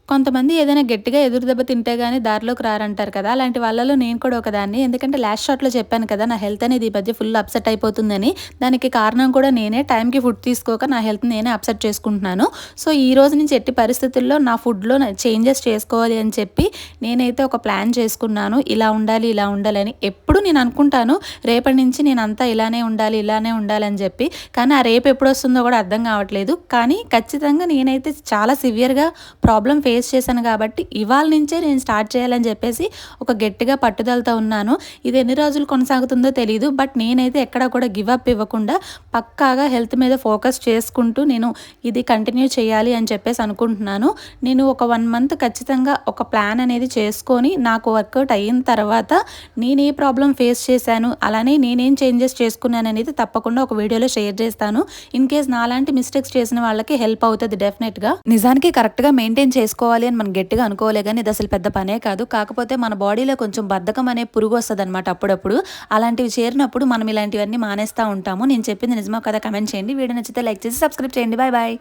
కొంతమంది ఏదైనా గట్టిగా ఎదురు దెబ్బ తింటే గానీ దారిలోకి రారంటారు కదా! అలాంటి వాళ్ళలో నేను కూడా ఒకదాన్ని. ఎందుకంటే లాస్ట్ షాట్‌లో చెప్పాను కదా! నా హెల్త్ అనేది ఈ మధ్య ఫుల్ అప్‌సెట్ అయిపోతుందని. దానికి కారణం కూడా నేనే. టైంకి ఫుడ్ తీసుకోక నా హెల్త్‌ని నేనే అప్‌సెట్ చేసుకుంటున్నాను. సో, ఈ రోజు నుంచి ఎట్టి పరిస్థితుల్లో నా ఫుడ్‌లో చేంజెస్ చేసుకోవాలి అని చెప్పి నేనైతే ఒక ప్లాన్ చేసుకున్నాను. ఇలా ఉండాలి, ఇలా ఉండాలని. ఎప్పుడు నేను అనుకుంటాను రేపటి నుంచి నేనంతా ఇలానే ఉండాలి, ఇలానే ఉండాలని చెప్పి. కానీ ఆ రేపు ఎప్పుడొస్తుందో కూడా అర్థం కావట్లేదు. కానీ ఖచ్చితంగా నేనైతే చాలా సివియర్‌గా ప్రాబ్లమ్ ఫేస్ చేశాను కాబట్టి ఇవాళ నుంచే నేను స్టార్ట్ చేయాలని చెప్పేసి ఒక గట్టిగా పట్టుదలతో ఉన్నాను. ఇది ఎన్ని రోజులు కొనసాగుతుందో తెలీదు. బట్ నేనైతే ఎక్కడ కూడా గివ్ అప్ ఇవ్వకుండా పక్కాగా హెల్త్ మీద ఫోకస్ చేసుకుంటూ నేను ఇది కంటిన్యూ చేయాలి అని చెప్పేసి అనుకుంటున్నాను. నేను ఒక 1 మంత్ ఖచ్చితంగా ఒక ప్లాన్ అనేది చేసుకొని నాకు వర్కౌట్ అయిన తర్వాత నేను ఏ ప్రాబ్లమ్ ఫేస్ చేశాను, అలానే నేనేం చేంజెస్ చేసుకున్నాను అనేది తప్పకుండా ఒక వీడియోలో షేర్ చేస్తాను. ఇన్ కేస్ నాలాంటి మిస్టేక్స్ చేసిన వాళ్ళకి హెల్ప్ అవుతది డెఫినెట్‌గా. నిజానికి కరెక్ట్‌గా మెయింటైన్ చేసుకోవాలి అని మనం గట్టిగా అనుకోలే గానీ ఇది అసలు పెద్ద పనే కాదు. కాకపోతే మన బాడీలో కొంచెం బద్ధకం అనే పురుగు వస్తదనమాట అప్పుడప్పుడు. అలాంటివి చేరినప్పుడు మనం ఇలాంటివన్నీ మానేస్తా ఉంటాము. నేను చెప్పింది నిజమో కాదో కామెంట్ చేయండి. వీడియో నచ్చితే లైక్ చేసి సబ్స్క్రైబ్ చేయండి. Bye bye.